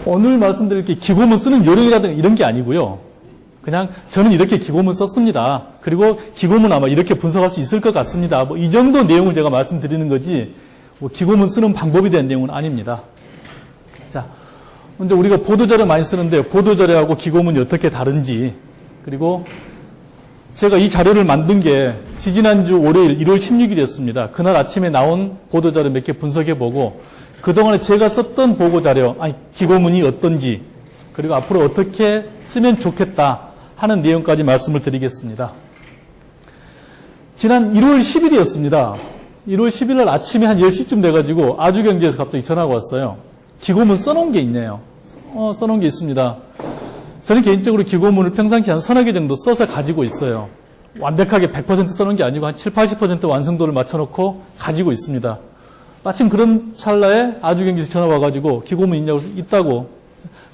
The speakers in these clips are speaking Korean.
오늘 말씀드릴 게 기고문 쓰는 요령이라든가 이런 게 아니고요. 그냥 저는 이렇게 기고문 썼습니다. 그리고 기고문 아마 이렇게 분석할 수 있을 것 같습니다. 뭐 이 정도 내용을 제가 말씀드리는 거지 뭐 기고문 쓰는 방법에 대한 내용은 아닙니다. 자, 먼저 우리가 보도자료 많이 쓰는데 보도자료하고 기고문이 어떻게 다른지, 그리고 제가 이 자료를 만든 게 지지난주 월요일 1월 16일이었습니다. 그날 아침에 나온 보도자료 몇 개 분석해보고 그동안에 제가 썼던 보고자료, 기고문이 어떤지, 그리고 앞으로 어떻게 쓰면 좋겠다 하는 내용까지 말씀을 드리겠습니다. 지난 1월 10일이었습니다. 1월 10일 날 아침에 한 10시쯤 돼가지고 아주경제에서 갑자기 전화가 왔어요. 기고문 써놓은 게 있네요. 써놓은 게 있습니다. 저는 개인적으로 기고문을 평상시 한 서너 개 정도 써서 가지고 있어요. 완벽하게 100% 써놓은 게 아니고 한 7, 80% 완성도를 맞춰놓고 가지고 있습니다. 마침 그런 찰나에 아주경제에서 전화 와가지고 기고문 있냐고 있다고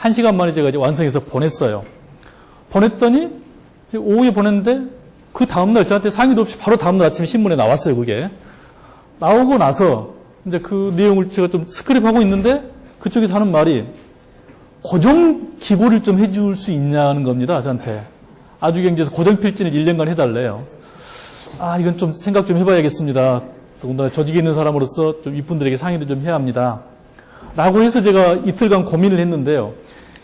1시간 만에 제가 이제 완성해서 보냈어요. 보냈더니 오후에 보냈는데 그 다음날 저한테 상의도 없이 바로 다음날 아침에 신문에 나왔어요. 그게 나오고 나서 이제 그 내용을 제가 좀 스크립하고 있는데 그쪽에서 하는 말이 고정 기고를 좀 해줄 수 있냐는 겁니다. 저한테 아주경제에서 고정 필진을 1년간 해달래요. 이건 좀 생각 좀 해봐야겠습니다. 더군다나 조직에 있는 사람으로서 좀 이분들에게 상의도 좀 해야 합니다. 라고 해서 제가 이틀간 고민을 했는데요.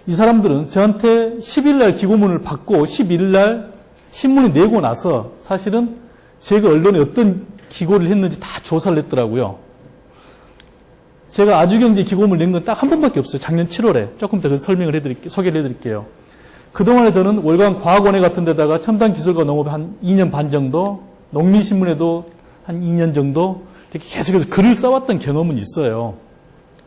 이 사람들은 저한테 10일날 기고문을 받고 11일날 신문이 내고 나서 사실은 제가 언론에 어떤 기고를 했는지 다 조사를 했더라고요. 제가 아주경제 기고문을 낸 건 딱 한 번밖에 없어요. 작년 7월에. 조금 더 소개를 해드릴게요. 그동안에 저는 월간 과학원회 같은 데다가 첨단기술과 농업에 한 2년 반 정도, 농민신문에도 한 2년 정도 이렇게 계속해서 글을 써왔던 경험은 있어요.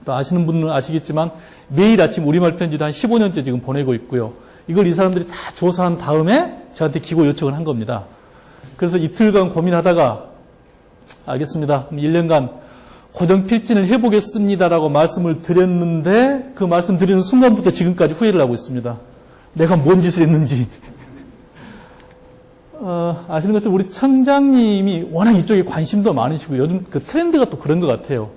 또 아시는 분은 아시겠지만 매일 아침 우리말 편지도 한 15년째 지금 보내고 있고요. 이걸 이 사람들이 다 조사한 다음에 저한테 기고 요청을 한 겁니다. 그래서 이틀간 고민하다가 알겠습니다. 1년간 고정 필진을 해보겠습니다라고 말씀을 드렸는데 그 말씀 드리는 순간부터 지금까지 후회를 하고 있습니다. 내가 뭔 짓을 했는지. 아시는 것처럼 우리 청장님이 워낙 이쪽에 관심도 많으시고 요즘 그 트렌드가 또 그런 것 같아요.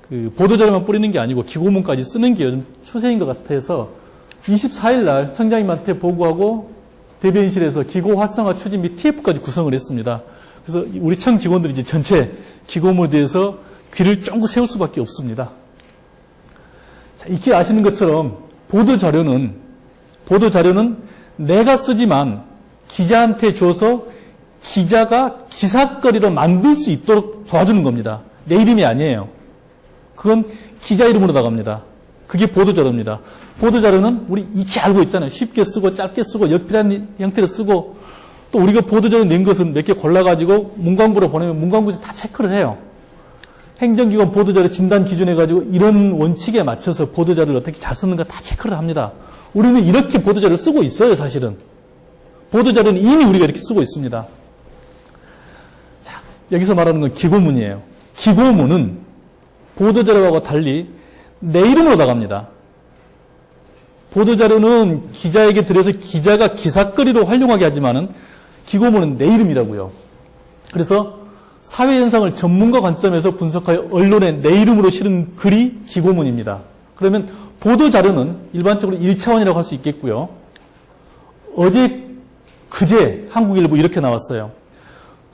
그 보도자료만 뿌리는 게 아니고 기고문까지 쓰는 게 요즘 추세인 것 같아서 24일 날 청장님한테 보고하고 대변인실에서 기고 활성화 추진 및 TF까지 구성을 했습니다. 그래서 우리 청 직원들이 이제 전체 기고문에 대해서 귀를 쫑긋 세울 수밖에 없습니다. 자, 익히 아시는 것처럼 보도자료는 내가 쓰지만 기자한테 줘서 기자가 기사거리로 만들 수 있도록 도와주는 겁니다. 내 이름이 아니에요. 그건 기자 이름으로 나갑니다. 그게 보도자료입니다. 보도자료는 우리 익히 알고 있잖아요. 쉽게 쓰고 짧게 쓰고 역필한 형태로 쓰고 또 우리가 보도자료 낸 것은 몇 개 골라가지고 문광부로 보내면 문광부에서 다 체크를 해요. 행정기관 보도자료 진단 기준해가지고 이런 원칙에 맞춰서 보도자료를 어떻게 잘 쓰는가 다 체크를 합니다. 우리는 이렇게 보도자료를 쓰고 있어요. 사실은. 보도자료는 이미 우리가 이렇게 쓰고 있습니다. 자, 여기서 말하는 건 기고문이에요. 기고문은 보도자료하고 달리 내 이름으로 나갑니다. 보도자료는 기자에게 들여서 기자가 기사거리로 활용하게 하지만은 기고문은 내 이름이라고요. 그래서 사회현상을 전문가 관점에서 분석하여 언론에 내 이름으로 실은 글이 기고문입니다. 그러면 보도자료는 일반적으로 1차원이라고 할 수 있겠고요. 그제 한국일보 이렇게 나왔어요.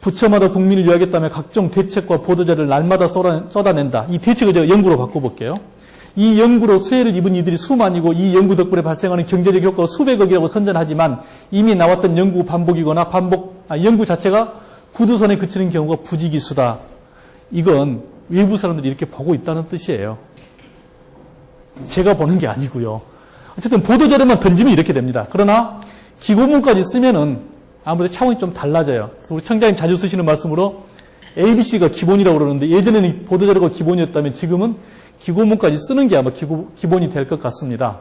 부처마다 국민을 위하겠다며 각종 대책과 보도자료를 날마다 쏟아낸다. 이 대책을 제가 연구로 바꿔볼게요. 이 연구로 수혜를 입은 이들이 수만이고 이 연구 덕분에 발생하는 경제적 효과가 수백억이라고 선전하지만 이미 나왔던 연구 반복이거나 연구 자체가 구두선에 그치는 경우가 부지기수다. 이건 외부 사람들이 이렇게 보고 있다는 뜻이에요. 제가 보는 게 아니고요. 어쨌든 보도자료만 던지면 이렇게 됩니다. 그러나 기고문까지 쓰면은 아무래도 차원이 좀 달라져요. 그래서 우리 청장님 자주 쓰시는 말씀으로 ABC가 기본이라고 그러는데 예전에는 보도자료가 기본이었다면 지금은 기고문까지 쓰는 게 아마 기본이 될 것 같습니다.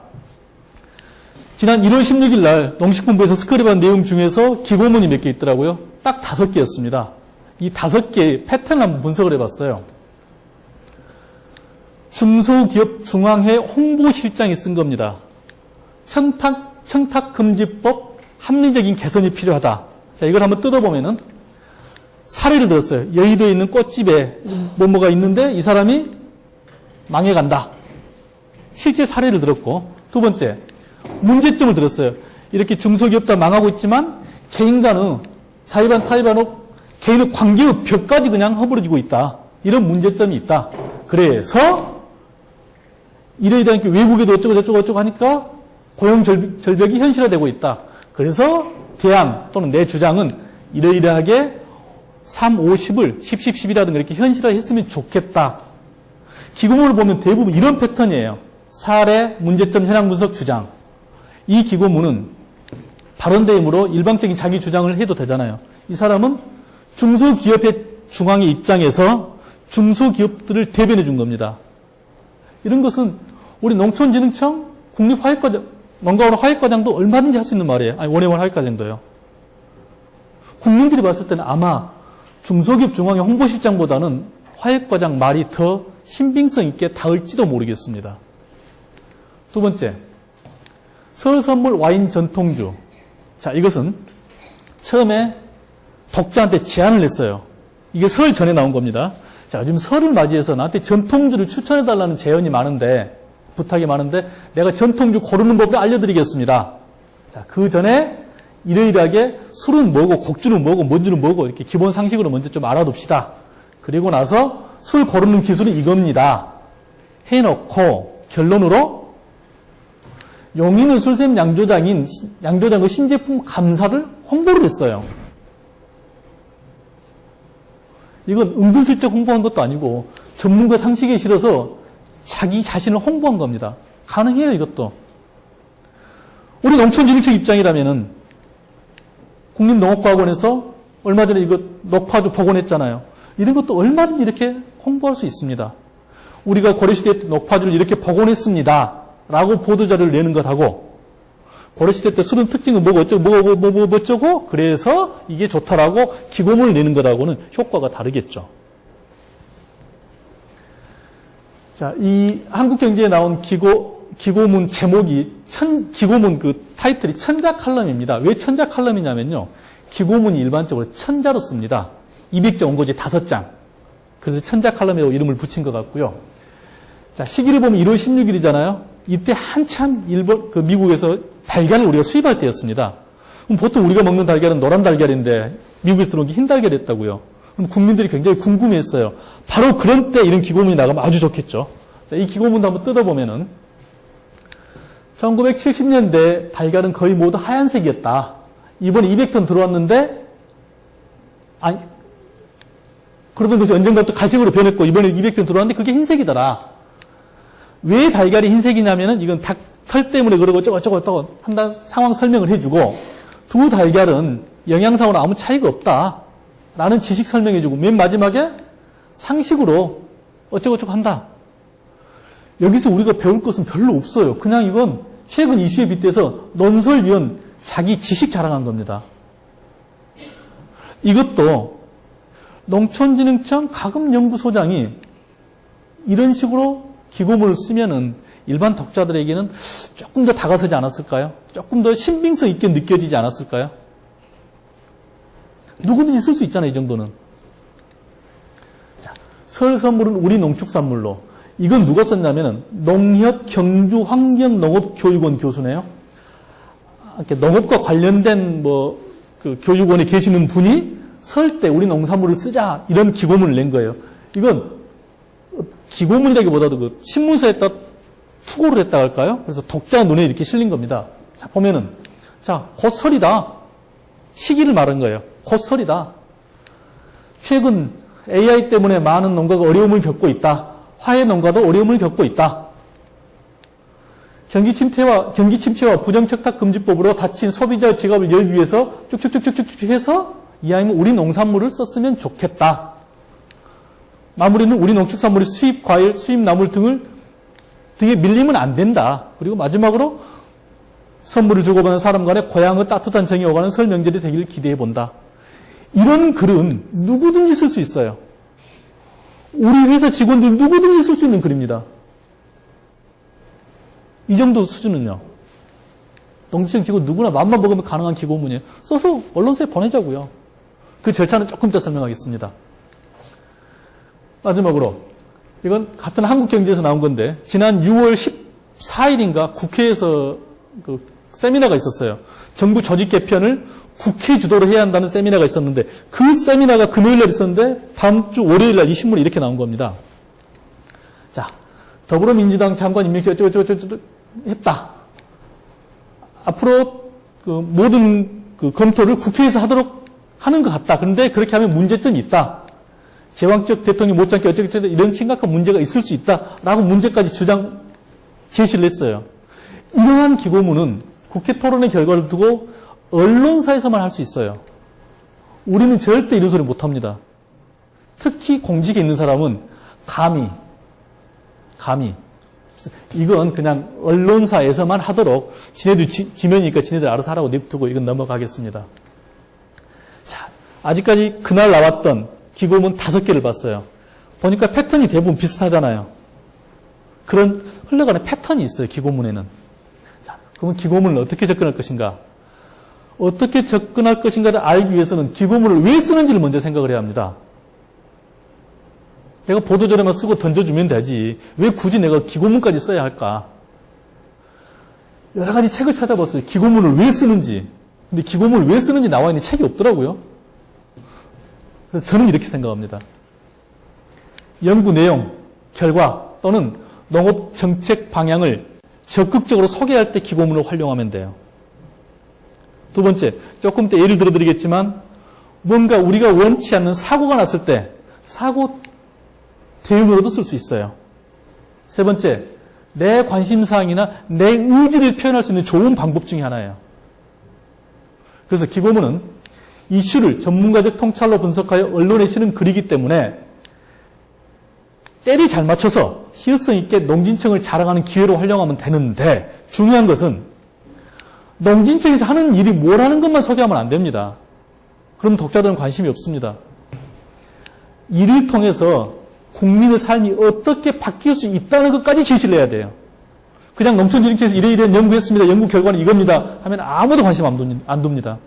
지난 1월 16일 날 농식품부에서 스크립한 내용 중에서 기고문이 몇 개 있더라고요. 딱 5개였습니다. 이 5개의 패턴을 한번 분석을 해봤어요. 중소기업 중앙회 홍보실장이 쓴 겁니다. 청탁금지법 합리적인 개선이 필요하다. 자, 이걸 한번 뜯어보면은 사례를 들었어요. 여의도에 있는 꽃집에 뭐뭐가 있는데 이 사람이 망해간다. 실제 사례를 들었고, 두 번째, 문제점을 들었어요. 이렇게 중소기업 다 망하고 있지만 개인 간의 자의반 타의반의 개인의 관계의 벽까지 그냥 허물어지고 있다. 이런 문제점이 있다. 그래서 이러이러한 외국에도 어쩌고 하니까 고용 절벽이 현실화되고 있다. 그래서 대안 또는 내 주장은 이러이러하게 3, 5, 10을 10, 10, 10이라든가 이렇게 현실화했으면 좋겠다. 기고문을 보면 대부분 이런 패턴이에요. 사례, 문제점, 현황 분석, 주장. 이 기고문은 발언대행으로 일방적인 자기 주장을 해도 되잖아요. 이 사람은 중소기업의 중앙의 입장에서 중소기업들을 대변해 준 겁니다. 이런 것은 우리 농촌진흥청, 국립화획과장, 농가원 화획과장도 얼마든지 할 수 있는 말이에요. 아니, 원예원 화획과장도요. 국민들이 봤을 때는 아마 중소기업 중앙의 홍보실장보다는 화획과장 말이 더 신빙성 있게 닿을지도 모르겠습니다. 두 번째, 설 선물 와인 전통주. 자, 이것은 처음에 독자한테 제안을 했어요. 이게 설 전에 나온 겁니다. 자, 요즘 설을 맞이해서 나한테 전통주를 추천해달라는 제안이 많은데, 부탁이 많은데, 내가 전통주 고르는 법을 알려드리겠습니다. 자, 그 전에 이러이러하게 술은 뭐고, 곡주는 뭐고, 뭔주는 뭐고, 이렇게 기본 상식으로 먼저 좀 알아둡시다. 그리고 나서 술 고르는 기술은 이겁니다. 해놓고, 결론으로, 용인의 술샘 양조장의 신제품 감사를 홍보를 했어요. 이건 은근슬쩍 홍보한 것도 아니고 전문가 상식에 실어서 자기 자신을 홍보한 겁니다. 가능해요, 이것도. 우리 농촌진흥청 입장이라면은 국립농업과학원에서 얼마 전에 이거 녹파주 복원했잖아요. 이런 것도 얼마든지 이렇게 홍보할 수 있습니다. 우리가 고려시대 때 녹파주를 이렇게 복원했습니다. 라고 보도자료를 내는 것하고 고려시대 때 술은 특징은 뭐고 어쩌고 뭐 어쩌고 그래서 이게 좋다라고 기고문을 내는 것하고는 효과가 다르겠죠. 자, 이 한국경제에 나온 기고문 제목이 기고문 그 타이틀이 천자 칼럼입니다. 왜 천자 칼럼이냐면요. 기고문이 일반적으로 천자로 씁니다. 200자 원고지 5장. 그래서 천자 칼럼이라고 이름을 붙인 것 같고요. 자, 시기를 보면 1월 16일이잖아요. 이때 한참 미국에서 달걀을 우리가 수입할 때였습니다. 그럼 보통 우리가 먹는 달걀은 노란 달걀인데 미국에서 들어온 게 흰 달걀이었다고요. 그럼 국민들이 굉장히 궁금해했어요. 바로 그런 때 이런 기고문이 나가면 아주 좋겠죠. 자, 이 기고문도 한번 뜯어보면은 1970년대 달걀은 거의 모두 하얀색이었다. 이번에 200톤 들어왔는데 아니 그러던 것이 언젠가 또 갈색으로 변했고 이번에 200톤 들어왔는데 그게 흰색이더라. 왜 달걀이 흰색이냐면은 이건 털 때문에 그러고 어쩌고 한다 상황 설명을 해주고 두 달걀은 영양상으로 아무 차이가 없다라는 지식 설명해주고 맨 마지막에 상식으로 어쩌고 한다. 여기서 우리가 배울 것은 별로 없어요. 그냥 이건 최근 이슈에 빗대서 논설위원 자기 지식 자랑한 겁니다. 이것도 농촌진흥청 가금연구소장이 이런 식으로 기고문을 쓰면은 일반 독자들에게는 조금 더 다가서지 않았을까요? 조금 더 신빙성 있게 느껴지지 않았을까요? 누구든지 쓸 수 있잖아요, 이 정도는. 자, 설 선물은 우리 농축산물로. 이건 누가 썼냐면은 농협 경주환경농업교육원 교수네요. 이렇게 농업과 관련된 그 교육원에 계시는 분이 설 때 우리 농산물을 쓰자 이런 기고문을 낸 거예요. 이건 기고문이라기보다도 그 신문사에다 투고를 했다 할까요? 그래서 독자 눈에 이렇게 실린 겁니다. 자, 보면은, 자, 곧 설이다. 시기를 말한 거예요. 곧 설이다. 최근 AI 때문에 많은 농가가 어려움을 겪고 있다. 화훼 농가도 어려움을 겪고 있다. 경기 침체와 부정척탁금지법으로 다친 소비자의 지갑을 열기 위해서 쭉쭉쭉쭉쭉 해서 이왕이면 우리 농산물을 썼으면 좋겠다. 마무리는 우리 농축산물의 수입 과일, 수입 나물 등에 밀리면 안 된다. 그리고 마지막으로 선물을 주고받는 사람 간의 고향의 따뜻한 정이 오가는 설 명절이 되기를 기대해 본다. 이런 글은 누구든지 쓸 수 있어요. 우리 회사 직원들 누구든지 쓸 수 있는 글입니다. 이 정도 수준은요. 농지청 직원 누구나 마음만 먹으면 가능한 기고문이에요. 써서 언론사에 보내자고요. 그 절차는 조금 이따 설명하겠습니다. 마지막으로 이건 같은 한국경제에서 나온 건데 지난 6월 14일인가 국회에서 그 세미나가 있었어요. 정부 조직 개편을 국회 주도로 해야 한다는 세미나가 있었는데 그 세미나가 금요일 날 있었는데 다음 주 월요일 날 이 신문이 이렇게 나온 겁니다. 자, 더불어민주당 장관 임명식 어쩌고저쩌고 했다. 앞으로 그 모든 그 검토를 국회에서 하도록 하는 것 같다. 그런데 그렇게 하면 문제점이 있다. 제왕적 대통령이 못지않게 어쩌고저쩌고 이런 심각한 문제가 있을 수 있다라고 문제까지 제시를 했어요. 이러한 기고문은 국회 토론의 결과를 두고 언론사에서만 할 수 있어요. 우리는 절대 이런 소리 못합니다. 특히 공직에 있는 사람은 감히 이건 그냥 언론사에서만 하도록 지네들 지면이니까 지네들 알아서 하라고 냅두고 이건 넘어가겠습니다. 자, 아직까지 그날 나왔던 기고문 5개를 봤어요. 보니까 패턴이 대부분 비슷하잖아요. 그런 흘러가는 패턴이 있어요. 기고문에는. 자, 그러면 기고문을 어떻게 접근할 것인가? 어떻게 접근할 것인가를 알기 위해서는 기고문을 왜 쓰는지를 먼저 생각을 해야 합니다. 내가 보도자료만 쓰고 던져주면 되지. 왜 굳이 내가 기고문까지 써야 할까? 여러 가지 책을 찾아봤어요. 기고문을 왜 쓰는지. 근데 기고문을 왜 쓰는지 나와 있는 책이 없더라고요. 그래서 저는 이렇게 생각합니다. 연구 내용, 결과 또는 농업 정책 방향을 적극적으로 소개할 때 기고문을 활용하면 돼요. 두 번째, 조금 더 예를 들어드리겠지만 뭔가 우리가 원치 않는 사고가 났을 때 사고 대응으로도 쓸 수 있어요. 세 번째, 내 관심사항이나 내 의지를 표현할 수 있는 좋은 방법 중에 하나예요. 그래서 기고문은 이슈를 전문가적 통찰로 분석하여 언론에 실은 글이기 때문에 때를 잘 맞춰서 시의성 있게 농진청을 자랑하는 기회로 활용하면 되는데 중요한 것은 농진청에서 하는 일이 뭐라는 것만 소개하면 안 됩니다. 그럼 독자들은 관심이 없습니다. 이를 통해서 국민의 삶이 어떻게 바뀔 수 있다는 것까지 제시를 해야 돼요. 그냥 농촌진흥청에서 이래이래 연구했습니다. 연구 결과는 이겁니다. 하면 아무도 관심 안 둡니다.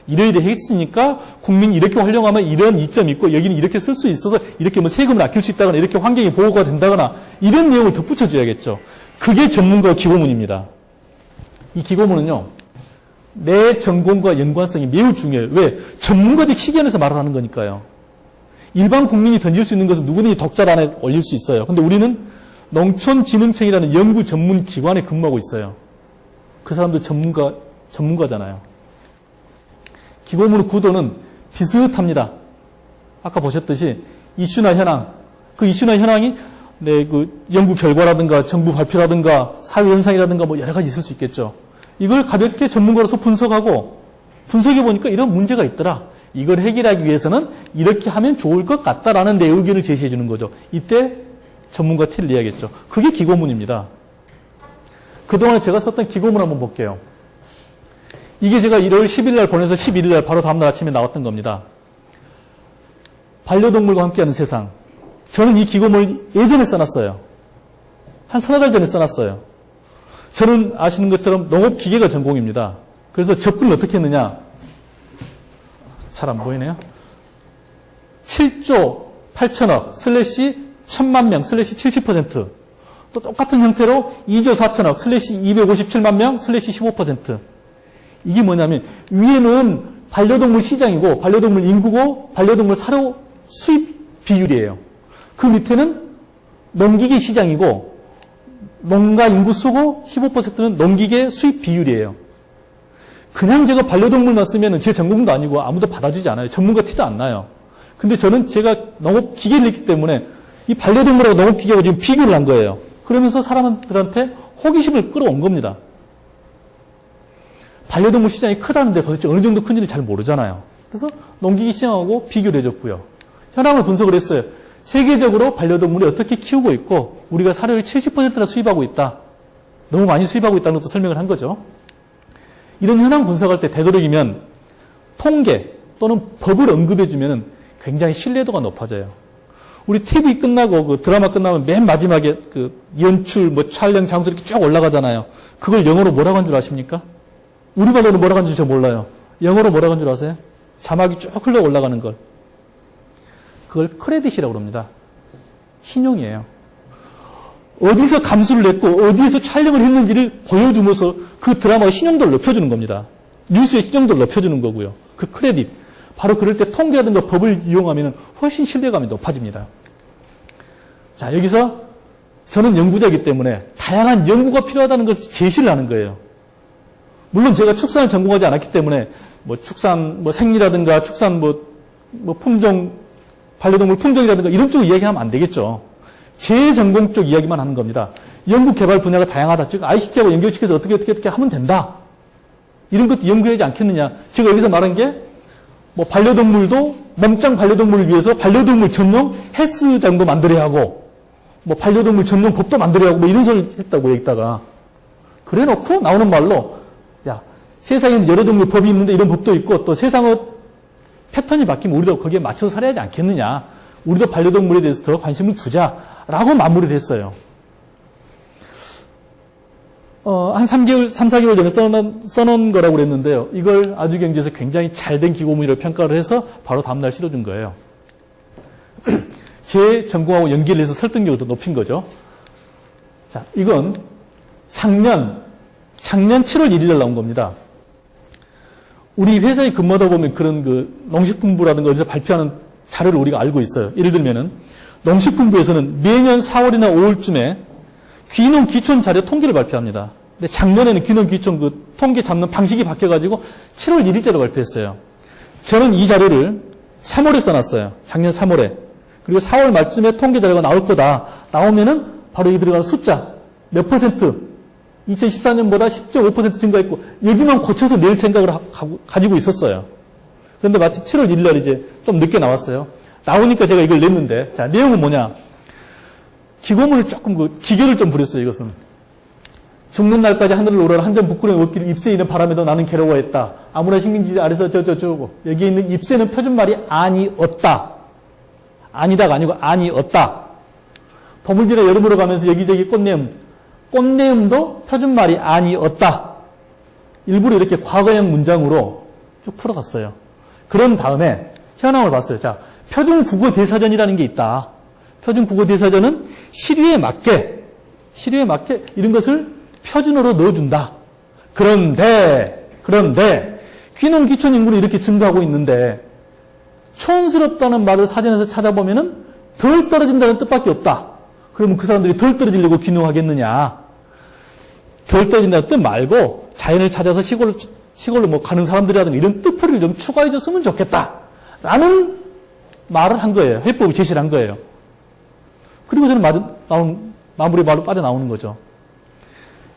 이래이래 했으니까 국민이 이렇게 활용하면 이런 이점이 있고 여기는 이렇게 쓸 수 있어서 이렇게 뭐 세금을 아낄 수 있다거나 이렇게 환경이 보호가 된다거나 이런 내용을 덧붙여줘야겠죠. 그게 전문가 기고문입니다. 이 기고문은요. 내 전공과 연관성이 매우 중요해요. 왜? 전문가적 시견에서 말을 하는 거니까요. 일반 국민이 던질 수 있는 것은 누구든지 독자란에 올릴 수 있어요. 그런데 우리는 농촌진흥청이라는 연구 전문 기관에 근무하고 있어요. 그 사람도 전문가잖아요. 기고문의 구도는 비슷합니다. 아까 보셨듯이 이슈나 현황, 그 이슈나 현황이 그 연구 결과라든가 정부 발표라든가 사회 현상이라든가 뭐 여러 가지 있을 수 있겠죠. 이걸 가볍게 전문가로서 분석하고 분석해 보니까 이런 문제가 있더라. 이걸 해결하기 위해서는 이렇게 하면 좋을 것 같다라는 내 의견을 제시해 주는 거죠. 이때 전문가 티를 내야겠죠. 그게 기고문입니다. 그동안에 제가 썼던 기고문 한번 볼게요. 이게 제가 1월 10일 날 보내서 11일 날 바로 다음날 아침에 나왔던 겁니다. 반려동물과 함께하는 세상. 저는 이 기고문을 예전에 써놨어요. 한 서너 달 전에 써놨어요. 저는 아시는 것처럼 농업기계가 전공입니다. 그래서 접근을 어떻게 했느냐. 잘 안 보이네요. 7조 8천억 슬래시 1000만 명 슬래시 70%. 또 똑같은 형태로 2조 4천억 슬래시 257만 명 슬래시 15%. 이게 뭐냐면 위에는 반려동물 시장이고 반려동물 인구고 반려동물 사료 수입 비율이에요. 그 밑에는 농기계 시장이고 농가 인구 수고 15%는 농기계 수입 비율이에요. 그냥 제가 반려동물만 쓰면 제 전공도 아니고 아무도 받아주지 않아요. 전문가 티도 안 나요. 근데 저는 제가 농업기계를 했기 때문에 이 반려동물하고 농업기계하고 지금 비교를 한 거예요. 그러면서 사람들한테 호기심을 끌어온 겁니다. 반려동물 시장이 크다는데 도대체 어느 정도 큰지는 잘 모르잖아요. 그래서 농기계 시장하고 비교를 해줬고요. 현황을 분석을 했어요. 세계적으로 반려동물이 어떻게 키우고 있고 우리가 사료를 70%나 수입하고 있다. 너무 많이 수입하고 있다는 것도 설명을 한 거죠. 이런 현황 분석할 때 되도록이면 통계 또는 법을 언급해주면 굉장히 신뢰도가 높아져요. 우리 TV 끝나고 그 드라마 끝나면 맨 마지막에 그 연출, 뭐 촬영 장소 이렇게 쭉 올라가잖아요. 그걸 영어로 뭐라고 한 줄 아십니까? 우리말로는 뭐라고 한 줄 저 몰라요. 영어로 뭐라고 한 줄 아세요? 자막이 쭉 흘러 올라가는 걸. 그걸 크레딧이라고 합니다. 신용이에요. 어디서 감수를 냈고 어디에서 촬영을 했는지를 보여주면서 그 드라마의 신용도를 높여주는 겁니다. 뉴스의 신용도를 높여주는 거고요. 그 크레딧. 바로 그럴 때 통계라든가 법을 이용하면 훨씬 신뢰감이 높아집니다. 자, 여기서 저는 연구자이기 때문에 다양한 연구가 필요하다는 것을 제시를 하는 거예요. 물론 제가 축산을 전공하지 않았기 때문에 축산, 생리라든가 축산, 품종, 반려동물 품종이라든가 이런 쪽을 이야기하면 안 되겠죠. 제 전공 쪽 이야기만 하는 겁니다. 연구 개발 분야가 다양하다. 즉, ICT하고 연결시켜서 어떻게 하면 된다. 이런 것도 연구해야지 않겠느냐. 제가 여기서 말한 게, 반려동물도, 몸짱 반려동물을 위해서 반려동물 전용 헬스장도 만들어야 하고, 반려동물 전용 법도 만들어야 하고, 이런 소리를 했다고, 여기다가. 그래 놓고 나오는 말로, 야, 세상에는 여러 종류의 법이 있는데 이런 법도 있고, 또 세상의 패턴이 바뀌면 우리도 거기에 맞춰서 살아야 하지 않겠느냐. 우리도 반려동물에 대해서 더 관심을 두자라고 마무리를 했어요. 한 3개월, 3, 4개월 전에 써놓은 거라고 그랬는데요. 이걸 아주경제에서 굉장히 잘된 기고문이라고 평가를 해서 바로 다음날 실어준 거예요. 제 전공하고 연계를 해서 설득력을 더 높인 거죠. 자, 이건 작년 7월 1일 날 나온 겁니다. 우리 회사에 근무하다 보면 그런 농식품부라든가 어디서 발표하는 자료를 우리가 알고 있어요. 예를 들면은 농식품부에서는 매년 4월이나 5월쯤에 귀농 귀촌 자료 통계를 발표합니다. 근데 작년에는 귀농 귀촌 통계 잡는 방식이 바뀌어가지고 7월 1일자로 발표했어요. 저는 이 자료를 3월에 써놨어요. 작년 3월에. 그리고 4월 말쯤에 통계 자료가 나올 거다. 나오면은 바로 여기 들어가는 숫자 몇 퍼센트 2014년보다 10.5% 증가했고 여기만 고쳐서 낼 생각을 가지고 있었어요. 그런데 마침 7월 1일 날 이제 좀 늦게 나왔어요. 나오니까 제가 이걸 냈는데, 자, 내용은 뭐냐. 기고문을 조금 기교를 좀 부렸어요, 이것은. 죽는 날까지 하늘을 오르라 한 점 부끄러운 옷길을 잎새에 있는 바람에도 나는 괴로워했다. 아무나 식민지 아래서 저저저고 여기에 있는 잎새는 표준말이 아니었다. 아니다가 아니고 아니었다. 봄을 지나 여름으로 가면서 여기저기 꽃내음도 표준말이 아니었다. 일부러 이렇게 과거형 문장으로 쭉 풀어갔어요. 그런 다음에 현황을 봤어요. 자, 표준국어 대사전이라는 게 있다. 표준국어 대사전은 시류에 맞게 이런 것을 표준어로 넣어준다. 그런데 귀농 귀촌 인구는 이렇게 증가하고 있는데 촌스럽다는 말을 사전에서 찾아보면은 덜 떨어진다는 뜻밖에 없다. 그러면 그 사람들이 덜 떨어지려고 귀농하겠느냐? 덜 떨어진다는 뜻 말고 자연을 찾아서 시골로 가는 사람들이라든가 이런 뜻풀이를 좀 추가해줬으면 좋겠다. 라는 말을 한 거예요. 해법을 제시를 한 거예요. 그리고 저는 마무리 말로 빠져나오는 거죠.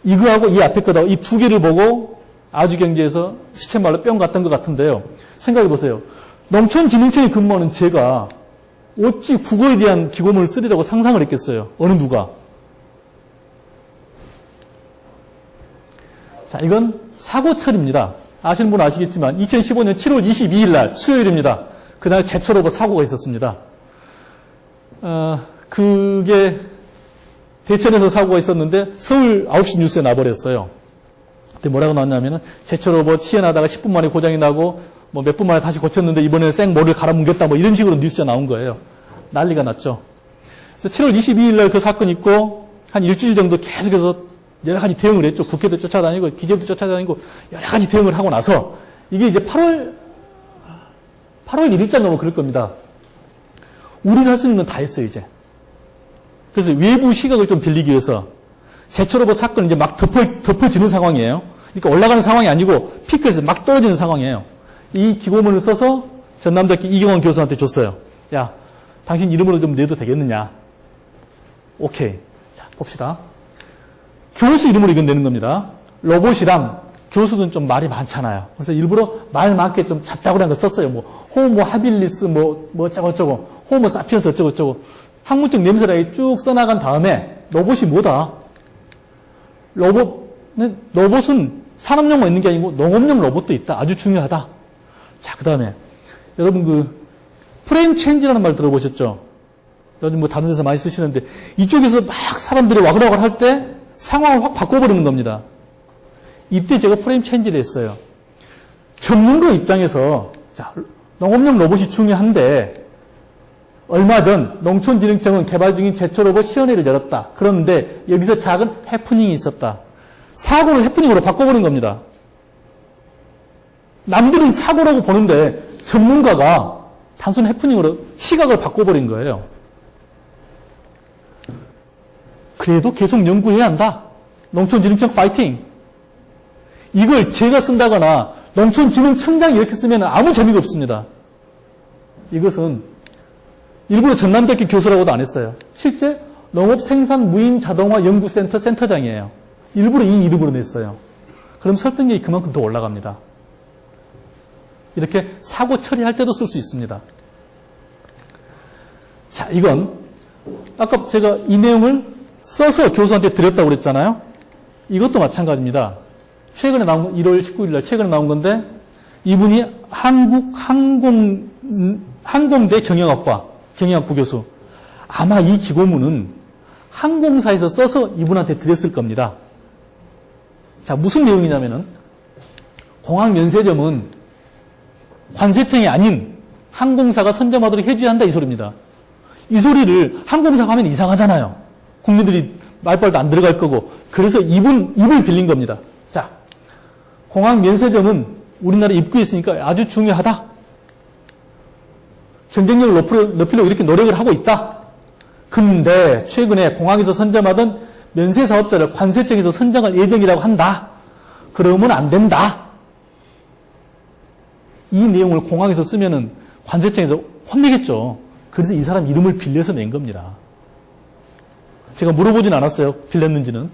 이거하고 이 앞에 거다. 이 두 개를 보고 아주경제에서 시쳇말로 뿅 갔던 것 같은데요. 생각해 보세요. 농촌진흥청에 근무하는 제가 어찌 국어에 대한 기고문을 쓰리라고 상상을 했겠어요. 어느 누가. 자, 이건 사고철입니다. 아시는 분은 아시겠지만 2015년 7월 22일 날 수요일입니다. 그날 제철로버 사고가 있었습니다. 그게 대천에서 사고가 있었는데 서울 9시 뉴스에 나버렸어요. 그때 뭐라고 나왔냐면은 제철로버 시연하다가 10분 만에 고장이 나고 몇 분 만에 다시 고쳤는데 이번에는 생모를 갈아뭉갰다 이런 식으로 뉴스에 나온 거예요. 난리가 났죠. 그래서 7월 22일 날 그 사건이 있고 한 일주일 정도 계속해서 여러 가지 대응을 했죠. 국회도 쫓아다니고 기재부도 쫓아다니고 여러 가지 대응을 하고 나서 이게 이제 8월 1일자 넘어 그럴 겁니다. 우리가 할 수 있는 건 다 했어요, 이제. 그래서 외부 시각을 좀 빌리기 위해서 제철로버 사건은 이제 막 덮어지는 상황이에요. 그러니까 올라가는 상황이 아니고 피크에서 막 떨어지는 상황이에요. 이 기고문을 써서 전남대학교 이경원 교수한테 줬어요. 야, 당신 이름으로 좀 내도 되겠느냐? 오케이. 자, 봅시다. 교수 이름으로 이건 내는 겁니다. 로봇이랑 교수는 좀 말이 많잖아요. 그래서 일부러 말 많게 좀 잡다구리한 거 썼어요. 호모 하빌리스 어쩌고저쩌고, 호모 사피엔스 어쩌고저쩌고. 학문적 냄새나게 쭉 써나간 다음에 로봇이 뭐다? 로봇은 산업용만 있는 게 아니고 농업용 로봇도 있다. 아주 중요하다. 자, 그 다음에 여러분 프레임 체인지라는 말 들어보셨죠? 요즘 다른 데서 많이 쓰시는데 이쪽에서 막 사람들이 와글와글 할 때 상황을 확 바꿔버리는 겁니다. 이때 제가 프레임 체인지를 했어요. 전문가 입장에서 자, 농업용 로봇이 중요한데 얼마 전 농촌진흥청은 개발 중인 제초 로봇 시연회를 열었다. 그런데 여기서 작은 해프닝이 있었다. 사고를 해프닝으로 바꿔버린 겁니다. 남들은 사고라고 보는데 전문가가 단순 해프닝으로 시각을 바꿔버린 거예요. 그래도 계속 연구해야 한다. 농촌진흥청 파이팅! 이걸 제가 쓴다거나 농촌진흥청장이 이렇게 쓰면 아무 재미가 없습니다. 이것은 일부러 전남대학교 교수라고도 안 했어요. 실제 농업생산무인자동화연구센터 센터장이에요. 일부러 이 이름으로 냈어요. 그럼 설득력이 그만큼 더 올라갑니다. 이렇게 사고 처리할 때도 쓸 수 있습니다. 자, 이건 아까 제가 이 내용을 써서 교수한테 드렸다고 그랬잖아요. 이것도 마찬가지입니다. 최근에 나온 1월 19일 날 최근에 나온 건데 이분이 항공대 경영학부 교수. 아마 이 기고문은 항공사에서 써서 이분한테 드렸을 겁니다. 자, 무슨 내용이냐면은 공항면세점은 관세청이 아닌 항공사가 선점하도록 해줘야 한다 이 소리입니다. 이 소리를 항공사가 하면 이상하잖아요. 국민들이 말빨도 안 들어갈 거고. 그래서 입을 빌린 겁니다. 자, 공항면세점은 우리나라 입구에 있으니까 아주 중요하다. 경쟁력을 높이려고 이렇게 노력을 하고 있다. 근데 최근에 공항에서 선점하던 면세사업자를 관세청에서 선정할 예정이라고 한다. 그러면 안 된다. 이 내용을 공항에서 쓰면은 관세청에서 혼내겠죠. 그래서 이 사람 이름을 빌려서 낸 겁니다. 제가 물어보진 않았어요. 빌렸는지는.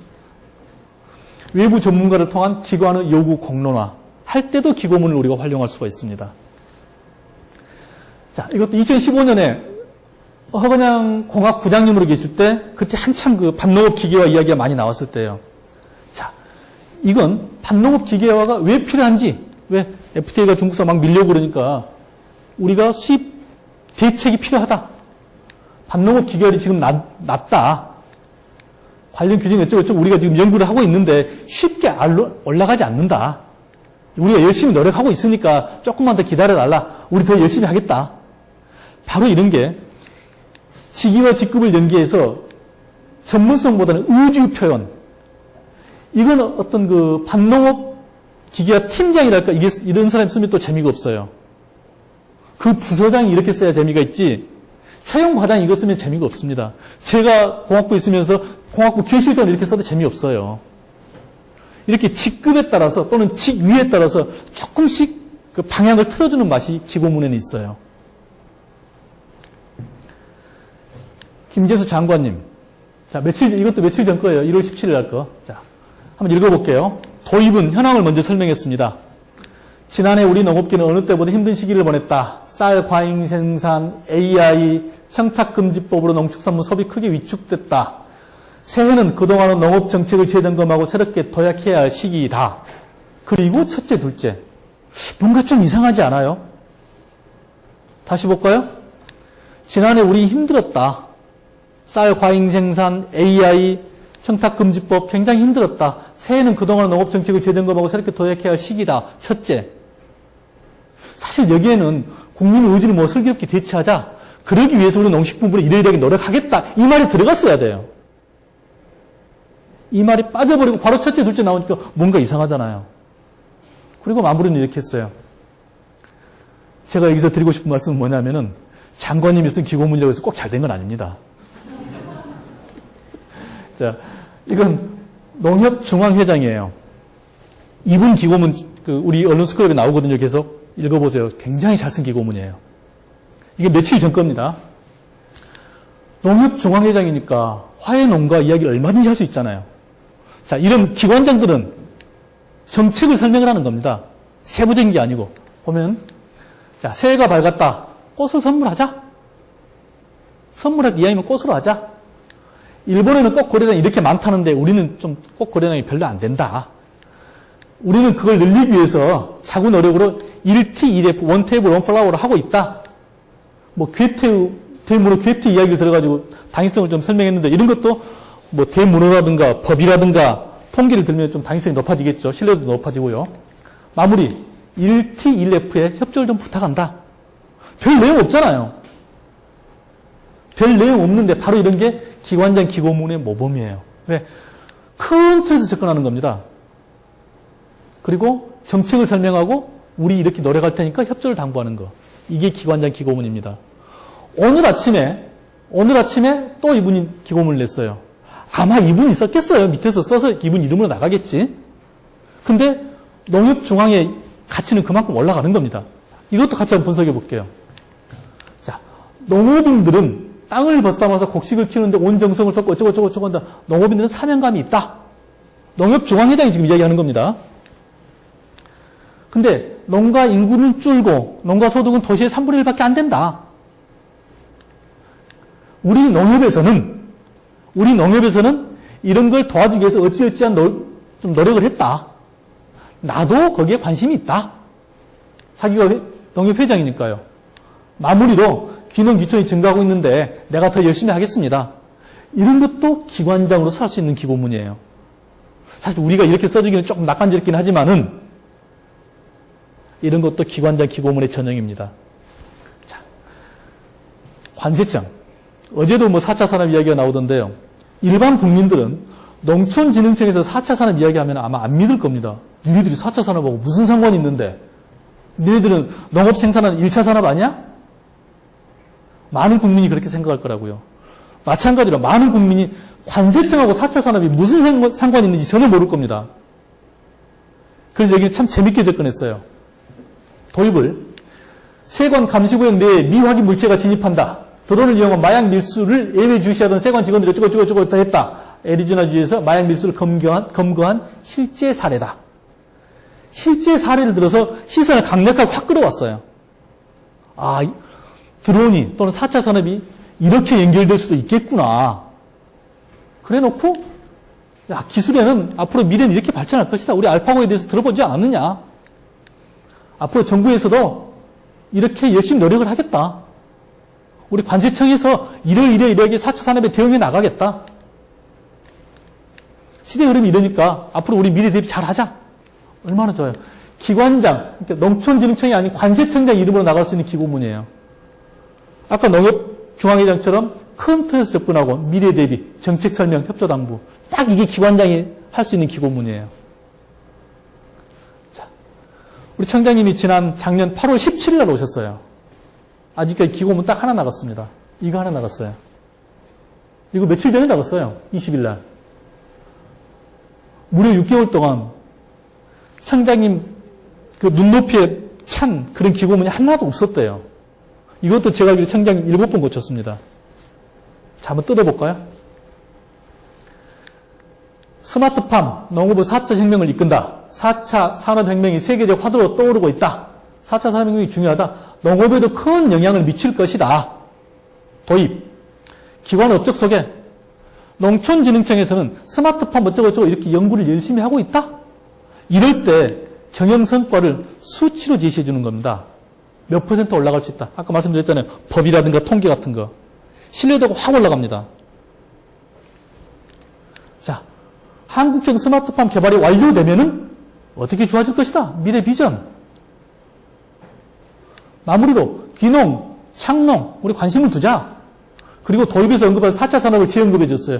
외부 전문가를 통한 기관의 요구 공론화 할 때도 기고문을 우리가 활용할 수가 있습니다. 자, 이것도 2015년에 허건양 공학 부장님으로 계실 때 그때 한참 그 반농업 기계화 이야기가 많이 나왔을 때예요. 자, 이건 반농업 기계화가 왜 필요한지, 왜 FTA가 중국산 막 밀려고 그러니까 우리가 수입 대책이 필요하다. 반농업 기계화율이 지금 낮다. 관련 규정이 어쩌고저쩌고 우리가 지금 연구를 하고 있는데 쉽게 올라가지 않는다. 우리가 열심히 노력하고 있으니까 조금만 더 기다려달라. 우리 더 열심히 하겠다. 바로 이런 게 직위와 직급을 연계해서 전문성보다는 의지 표현. 이건 어떤 그 반농업 기계화 팀장이랄까 이런 사람이 쓰면 또 재미가 없어요. 그 부서장이 이렇게 써야 재미가 있지. 채용 과장이 이거 쓰면 재미가 없습니다. 제가 공학부 있으면서 공학부 교실장 이렇게 써도 재미없어요. 이렇게 직급에 따라서 또는 직위에 따라서 조금씩 그 방향을 틀어주는 맛이 기고문에는 있어요. 김재수 장관님. 자, 이것도 며칠 전 거예요. 1월 17일 날 거. 자, 한번 읽어볼게요. 도입은 현황을 먼저 설명했습니다. 지난해 우리 농업계는 어느 때보다 힘든 시기를 보냈다. 쌀 과잉 생산, AI, 청탁금지법으로 농축산물 소비 크게 위축됐다. 새해는 그동안의 농업 정책을 재점검하고 새롭게 도약해야 할 시기이다. 그리고 첫째, 둘째. 뭔가 좀 이상하지 않아요? 다시 볼까요? 지난해 우리 힘들었다. 쌀 과잉 생산, AI, 청탁금지법 굉장히 힘들었다. 새해는 그동안 농업 정책을 재점검하고 새롭게 도약해야 할 시기다. 첫째. 사실 여기에는 국민 의지를 뭐 슬기롭게 대체하자. 그러기 위해서 우리 농식품부는 이러이러하게 노력하겠다. 이 말이 들어갔어야 돼요. 이 말이 빠져버리고 바로 첫째, 둘째 나오니까 뭔가 이상하잖아요. 그리고 마무리는 이렇게 했어요. 제가 여기서 드리고 싶은 말씀은 뭐냐면은 장관님이 쓴 기고문이라고 해서 꼭 잘 된 건 아닙니다. 자, 이건 농협중앙회장이에요. 이분 기고문 우리 언론스크럽에 나오거든요. 계속 읽어보세요. 굉장히 잘 쓴 기고문이에요. 이게 며칠 전 겁니다. 농협중앙회장이니까 화훼농가 이야기를 얼마든지 할 수 있잖아요. 자, 이런 기관장들은 정책을 설명을 하는 겁니다. 세부적인 게 아니고. 보면, 자, 새해가 밝았다. 꽃을 선물하자. 선물할 이야기면 꽃으로 하자. 일본에는 꽃 거래량이 이렇게 많다는데 우리는 좀 꽃 거래량이 별로 안 된다. 우리는 그걸 늘리기 위해서 자구 노력으로 1T, 1F, 원테이블, 원플라워를 하고 있다. 뭐 대문호 괴테 이야기를 들어가지고 당위성을 좀 설명했는데 이런 것도 뭐 대문호라든가 법이라든가 통계를 들면 좀 당위성이 높아지겠죠. 신뢰도 높아지고요. 마무리 1T, 1F에 협조를 좀 부탁한다. 별 내용 없잖아요. 별 내용 없는데 바로 이런 게 기관장 기고문의 모범이에요. 왜? 큰 틀에서 접근하는 겁니다. 그리고 정책을 설명하고 우리 이렇게 노력할 테니까 협조를 당부하는 거. 이게 기관장 기고문입니다. 오늘 아침에 또 이분이 기고문을 냈어요. 아마 이분이 썼겠어요. 밑에서 써서 이분 이름으로 나가겠지. 근데 농협중앙의 가치는 그만큼 올라가는 겁니다. 이것도 같이 한번 분석해 볼게요. 자, 농업인들은 땅을 벗삼아서 곡식을 키우는데 온 정성을 쏟고 어쩌고 한다. 농업인들은 사명감이 있다. 농협중앙회장이 지금 이야기하는 겁니다. 근데 농가 인구는 줄고 농가 소득은 도시의 3분의 1밖에 안 된다. 우리 농협에서는 이런 걸 도와주기 위해서 어찌어찌한 좀 노력을 했다. 나도 거기에 관심이 있다. 자기가 농협회장이니까요. 마무리로 귀농 귀촌이 증가하고 있는데 내가 더 열심히 하겠습니다. 이런 것도 기관장으로서 할 수 있는 기고문이에요. 사실 우리가 이렇게 써주기는 조금 낯간지럽긴 하지만은 이런 것도 기관장 기고문의 전형입니다. 자, 관세청. 어제도 4차 산업 이야기가 나오던데요. 일반 국민들은 농촌진흥청에서 4차 산업 이야기하면 아마 안 믿을 겁니다. 니네들이 4차 산업하고 무슨 상관이 있는데? 니네들은 농업 생산하는 1차 산업 아니야? 많은 국민이 그렇게 생각할 거라고요. 마찬가지로 많은 국민이 관세청하고 4차 산업이 무슨 상관이 있는지 전혀 모를 겁니다. 그래서 여기 참 재밌게 접근했어요. 도입을 세관 감시구역 내에 미확인 물체가 진입한다. 드론을 이용한 마약 밀수를 예외 주시하던 세관 직원들이 어쩌고 했다. 애리조나주에서 마약 밀수를 검거한 실제 사례다. 실제 사례를 들어서 시선을 강력하게 확 끌어왔어요. 아, 드론이 또는 4차 산업이 이렇게 연결될 수도 있겠구나. 그래 놓고 야, 기술에는 앞으로 미래는 이렇게 발전할 것이다. 우리 알파고에 대해서 들어보지 않았느냐. 앞으로 정부에서도 이렇게 열심히 노력을 하겠다. 우리 관세청에서 이러이러하게 4차 산업에 대응해 나가겠다. 시대 흐름이 이러니까 앞으로 우리 미래 대비 잘하자. 얼마나 좋아요. 기관장, 그러니까 농촌진흥청이 아닌 관세청장 이름으로 나갈 수 있는 기고문이에요. 아까 농협중앙회장처럼 큰 틀에서 접근하고 미래 대비, 정책 설명, 협조 당부. 딱 이게 기관장이 할 수 있는 기고문이에요. 자, 우리 청장님이 지난 작년 8월 17일 날 오셨어요. 아직까지 기고문 딱 하나 나갔습니다. 이거 하나 나갔어요. 이거 며칠 전에 나갔어요. 20일 날. 무려 6개월 동안 청장님 그 눈높이에 찬 그런 기고문이 하나도 없었대요. 이것도 제가 알기로 청장님 7번 고쳤습니다. 자, 한번 뜯어볼까요? 스마트팜, 농업의 4차 혁명을 이끈다. 4차 산업혁명이 세계적 화두로 떠오르고 있다. 4차 산업혁명이 중요하다. 농업에도 큰 영향을 미칠 것이다. 도입. 기관 업적 속에 농촌진흥청에서는 스마트팜 어쩌고저쩌고 이렇게 연구를 열심히 하고 있다. 이럴 때 경영성과를 수치로 제시해 주는 겁니다. 몇 % 올라갈 수 있다. 아까 말씀드렸잖아요. 법이라든가 통계 같은 거. 신뢰도가 확 올라갑니다. 자, 한국적 스마트팜 개발이 완료되면은 어떻게 좋아질 것이다. 미래 비전. 마무리로 귀농, 창농 우리 관심을 두자. 그리고 도입에서 언급한 4차 산업을 재언급해 줬어요.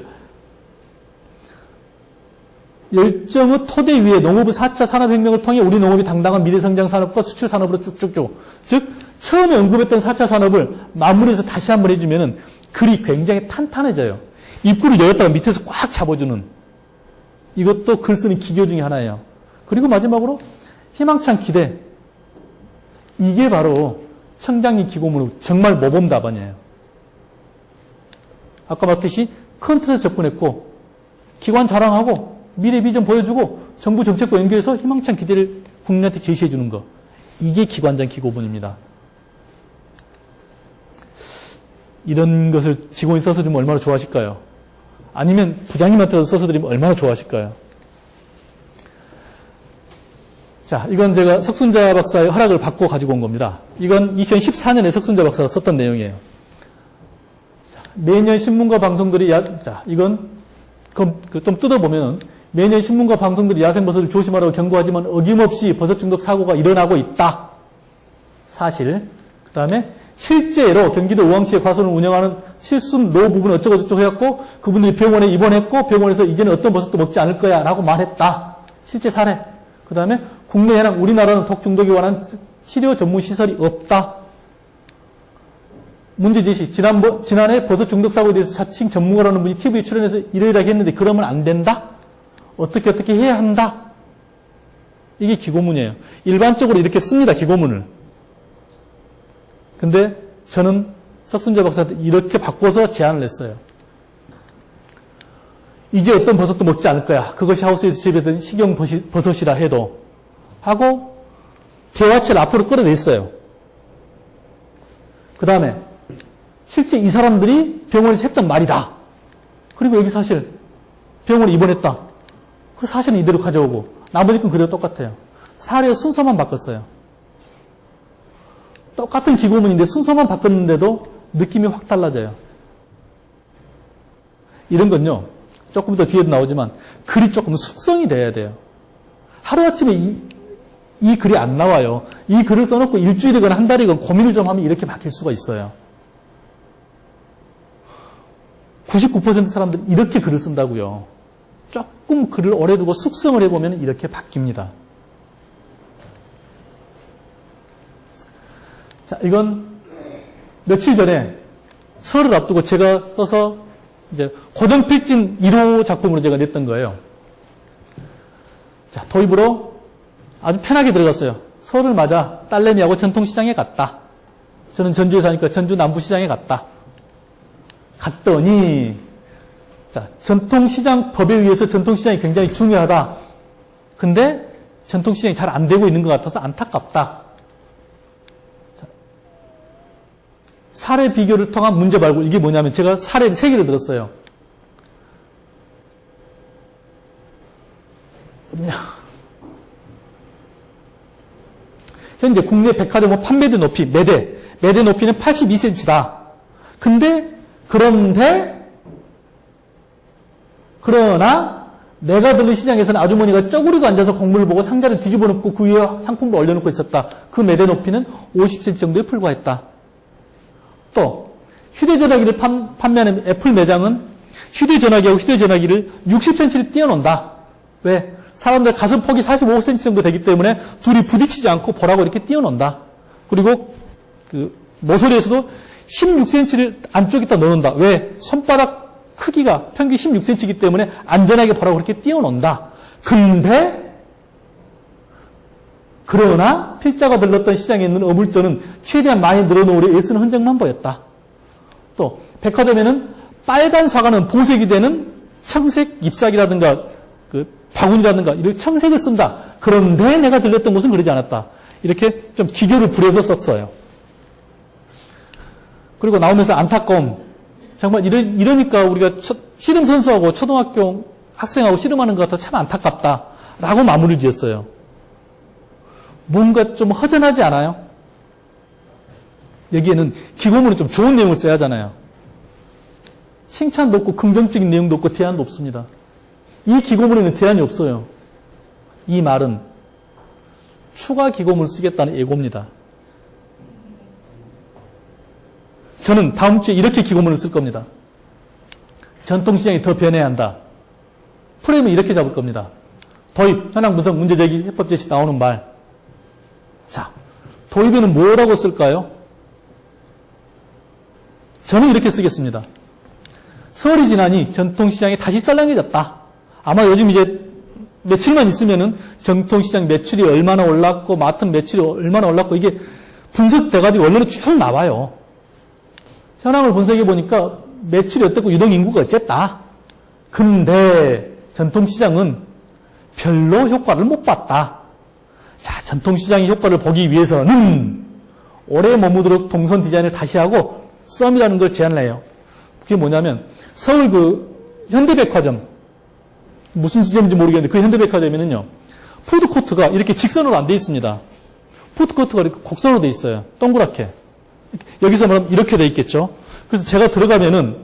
열정의 토대 위에 농업의 4차 산업혁명을 통해 우리 농업이 당당한 미래성장 산업과 수출 산업으로 쭉쭉쭉. 즉 처음에 언급했던 4차 산업을 마무리해서 다시 한번 해주면은 글이 굉장히 탄탄해져요. 입구를 열었다가 밑에서 꽉 잡아주는. 이것도 글 쓰는 기교 중에 하나예요. 그리고 마지막으로 희망찬 기대. 이게 바로 청장님 기고문 정말 모범 답안이에요. 아까 봤듯이 큰 틀에서 접근했고 기관 자랑하고 미래 비전 보여주고 정부 정책과 연계해서 희망찬 기대를 국민한테 제시해 주는 거. 이게 기관장 기고문입니다. 이런 것을 직원이 써서 드리면 얼마나 좋아하실까요? 아니면 부장님한테 써서 드리면 얼마나 좋아하실까요? 자, 이건 제가 석순자 박사의 허락을 받고 가지고 온 겁니다. 이건 2014년에 석순자 박사가 썼던 내용이에요. 자, 매년 신문과 방송들이 이건 좀 뜯어보면 매년 신문과 방송들이 야생버섯을 조심하라고 경고하지만 어김없이 버섯 중독 사고가 일어나고 있다. 사실. 그 다음에 실제로 경기도 의왕시의 과수원을 운영하는 실순 노 부분 어쩌고저쩌고 해갖고 그분들이 병원에 입원했고 병원에서 이제는 어떤 버섯도 먹지 않을 거야 라고 말했다. 실제 사례. 그 다음에 국내 현황 우리나라는 독 중독에 관한 치료 전문 시설이 없다. 문제 제시. 지난해 버섯 중독 사고에 대해서 자칭 전문가라는 분이 TV에 출연해서 이러이러하게 했는데 그러면 안 된다? 어떻게 해야 한다? 이게 기고문이에요. 일반적으로 이렇게 씁니다. 기고문을. 근데 저는 석순재 박사한테 이렇게 바꿔서 제안을 했어요. 이제 어떤 버섯도 먹지 않을 거야. 그것이 하우스에서 재배된 식용버섯이라 해도 하고 대화체를 앞으로 끌어냈어요. 그 다음에 실제 이 사람들이 병원에서 했던 말이다. 그리고 여기 사실 병원에 입원했다. 그 사실은 이대로 가져오고 나머지 건 그대로 똑같아요. 사례 순서만 바꿨어요. 똑같은 기고문인데 순서만 바꿨는데도 느낌이 확 달라져요. 이런 건요. 조금 더 뒤에도 나오지만 글이 조금 숙성이 돼야 돼요. 하루아침에 이 글이 안 나와요. 이 글을 써놓고 일주일이건 한 달이건 고민을 좀 하면 이렇게 바뀔 수가 있어요. 99% 사람들이 이렇게 글을 쓴다고요. 조금 글을 오래 두고 숙성을 해보면 이렇게 바뀝니다. 자, 이건 며칠 전에 설을 앞두고 제가 써서 이제 고전필진 1호 작품으로 제가 냈던 거예요. 자, 도입으로 아주 편하게 들어갔어요. 설을 맞아 딸내미하고 전통시장에 갔다. 저는 전주에 사니까 전주 남부시장에 갔다. 갔더니 자, 전통시장 법에 의해서 전통시장이 굉장히 중요하다. 근데 전통시장이 잘 안 되고 있는 것 같아서 안타깝다. 자, 사례 비교를 통한 문제 발굴. 이게 뭐냐면 제가 사례 3개를 들었어요. 어디냐. 현재 국내 백화점 판매대 높이, 매대 높이는 82cm다. 그러나 내가 들른 시장에서는 아주머니가 쪼그리고 앉아서 곡물을 보고 상자를 뒤집어 놓고 그 위에 상품을 올려놓고 있었다. 그 매대 높이는 50cm 정도에 불과했다. 또 휴대전화기를 판매하는 애플 매장은 휴대전화기하고 휴대전화기를 60cm를 띄워놓는다. 왜? 사람들 가슴 폭이 45cm 정도 되기 때문에 둘이 부딪히지 않고 보라고 이렇게 띄워놓는다. 그리고 그 모서리에서도 16cm를 안쪽에다 넣어놓는다. 왜? 손바닥 크기가 평균 16cm이기 때문에 안전하게 보라고 그렇게 띄워놓는다. 그러나 필자가 들렀던 시장에 있는 어물전은 최대한 많이 늘어놓으려 애쓰는 흔적만 보였다. 또 백화점에는 빨간 사과는 보색이 되는 청색 잎사귀라든가 그 바구니라든가 이런 청색을 쓴다. 그런데 내가 들렸던 곳은 그러지 않았다. 이렇게 좀 기교를 부려서 썼어요. 그리고 나오면서 안타까움. 정말 이러니까 우리가 씨름 선수하고 초등학교 학생하고 씨름하는 것 같아서 참 안타깝다. 라고 마무리를 지었어요. 뭔가 좀 허전하지 않아요? 여기에는 기고문은 좀 좋은 내용을 써야 하잖아요. 칭찬도 없고 긍정적인 내용도 없고 대안도 없습니다. 이 기고문에는 대안이 없어요. 이 말은 추가 기고문을 쓰겠다는 예고입니다. 저는 다음 주에 이렇게 기고문을 쓸 겁니다. 전통시장이 더 변해야 한다. 프레임은 이렇게 잡을 겁니다. 도입, 현황 분석, 문제제기, 해법 제시 나오는 말. 자, 도입에는 뭐라고 쓸까요? 저는 이렇게 쓰겠습니다. 설이 지나니 전통시장이 다시 썰렁해졌다. 아마 요즘 이제 며칠만 있으면은 전통시장 매출이 얼마나 올랐고 마트 매출이 얼마나 올랐고 이게 분석돼가지고 원래는 쭉 나와요. 현황을 분석해 보니까 매출이 어떻고 유동인구가 어쨌다. 근데 전통시장은 별로 효과를 못 봤다. 자, 전통시장의 효과를 보기 위해서는 올해 머무도록 동선 디자인을 다시 하고 썸이라는 걸 제안을 해요. 그게 뭐냐면 서울 그 현대백화점 무슨 지점인지 모르겠는데 그 현대백화점에는요 푸드코트가 이렇게 직선으로 안 돼 있습니다. 푸드코트가 이렇게 곡선으로 돼 있어요. 동그랗게. 여기서 말하면 이렇게 돼 있겠죠. 그래서 제가 들어가면은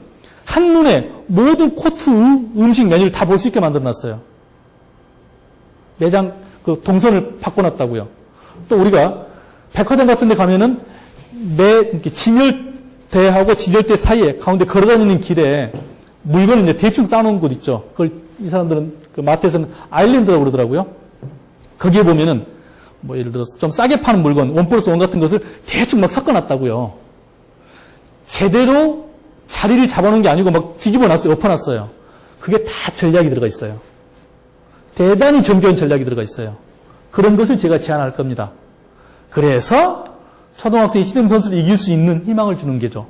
한눈에 모든 코트 음식 메뉴를 다 볼 수 있게 만들어놨어요. 매장 그 동선을 바꿔놨다고요. 또 우리가 백화점 같은 데 가면은 이렇게 진열대하고 진열대 사이에 가운데 걸어다니는 길에 물건을 이제 대충 쌓아놓은 곳 있죠. 그걸 이 사람들은 그 마트에서는 아일랜드라고 그러더라고요. 거기에 보면은 뭐 예를 들어서 좀 싸게 파는 물건, 원 플러스 원 같은 것을 대충 막 섞어놨다고요. 제대로 자리를 잡아놓은 게 아니고 막 뒤집어 놨어요. 엎어놨어요. 그게 다 전략이 들어가 있어요. 대단히 정교한 전략이 들어가 있어요. 그런 것을 제가 제안할 겁니다. 그래서 초등학생이 씨름 선수를 이길 수 있는 희망을 주는 게죠.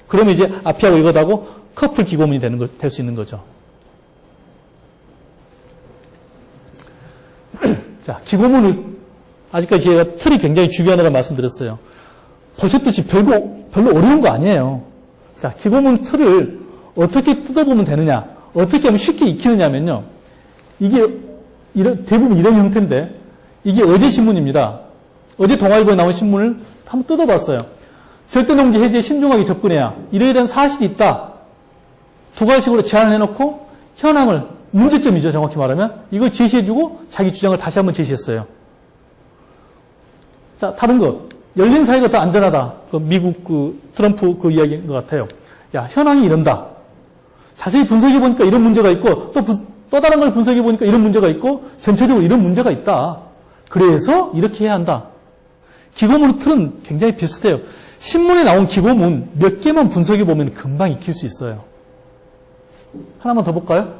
그러면 이제 앞이하고 이것하고 커플 기고문이 될 수 있는 거죠. 자, 기고문을 아직까지 제가 틀이 굉장히 중요하다고 말씀드렸어요. 보셨듯이 별로 어려운 거 아니에요. 자, 기고문 틀을 어떻게 뜯어보면 되느냐, 어떻게 하면 쉽게 익히느냐면요. 이게 대부분 이런 형태인데, 이게 어제 신문입니다. 어제 동아일보에 나온 신문을 한번 뜯어봤어요. 절대농지 해제에 신중하게 접근해야 이러이러한 사실이 있다. 두 가지식으로 제안을 해놓고 현황을, 문제점이죠, 정확히 말하면. 이걸 제시해주고 자기 주장을 다시 한번 제시했어요. 자, 다른 것. 열린 사회가 더 안전하다. 미국 트럼프 이야기인 것 같아요. 야, 현황이 이런다. 자세히 분석해보니까 이런 문제가 있고, 또 다른 걸 분석해보니까 이런 문제가 있고, 전체적으로 이런 문제가 있다. 그래서 이렇게 해야 한다. 기고문 틀은 굉장히 비슷해요. 신문에 나온 기고문 몇 개만 분석해보면 금방 익힐 수 있어요. 하나만 더 볼까요?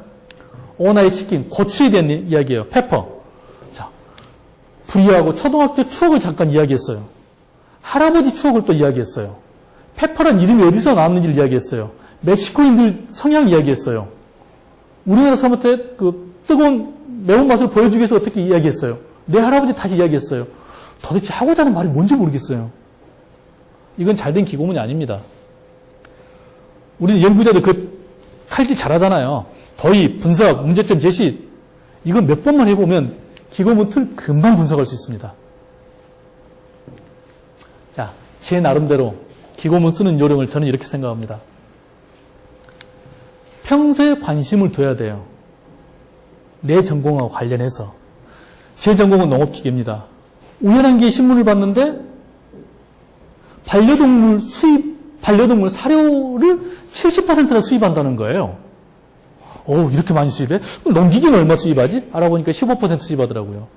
오나의 치킨, 고추에 대한 이야기예요. 페퍼. 자, 부리하고 초등학교 추억을 잠깐 이야기했어요. 할아버지 추억을 또 이야기했어요. 페퍼란 이름이 어디서 나왔는지를 이야기했어요. 멕시코인들 성향 이야기했어요. 우리나라 사람한테 그 뜨거운 매운맛을 보여주기 위해서 어떻게 이야기했어요. 내 할아버지 다시 이야기했어요. 도대체 하고자 하는 말이 뭔지 모르겠어요. 이건 잘된 기고문이 아닙니다. 우리는 연구자들 칼질 잘하잖아요. 도입, 분석, 문제점 제시. 이건 몇 번만 해보면 기고문 틀 금방 분석할 수 있습니다. 자, 제 나름대로 기고문 쓰는 요령을 저는 이렇게 생각합니다. 평소에 관심을 둬야 돼요. 내 전공하고 관련해서. 제 전공은 농업기계입니다. 우연한 게 신문을 봤는데 반려동물 사료를 70%나 수입한다는 거예요. 이렇게 많이 수입해? 그럼 농기계는 얼마 수입하지? 알아보니까 15% 수입하더라고요.